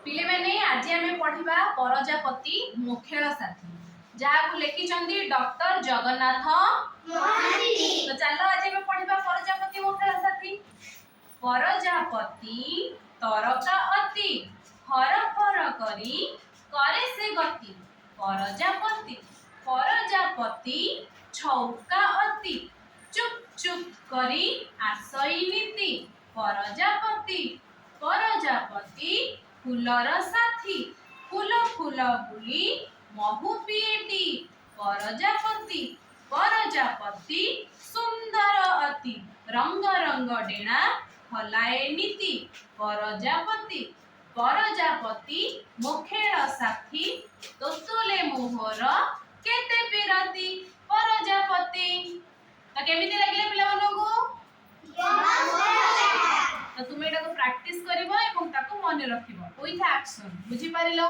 पिले मैंने आज आम पढ़ा परजापति मोखेल साथी जहाँ लिखिं डॉक्टर जगन्नाथ तो चलो आज आम पढ़ा परजापति मोखेल साथी। परजापति तरका अति फर फर करी करे से गति। परजापति परजापति छौका अति चुप चुप करी आसई नीति। परजापति परजापति फूलर साथी फूल फूल बुली महु पिएटी। परजापति परजापति सुंदर अति रंग रंग डेणा हलाए नीति। परजापति परजापति मोखेल साथी तोतुले मोहर केते पिरती। परजापति तो केमिति लागिले पिला मनकु तो तुम एटा को प्रैक्टिस करिवो एवं ताको मन रखिवो विथ एक्शन बुझी पारिलो।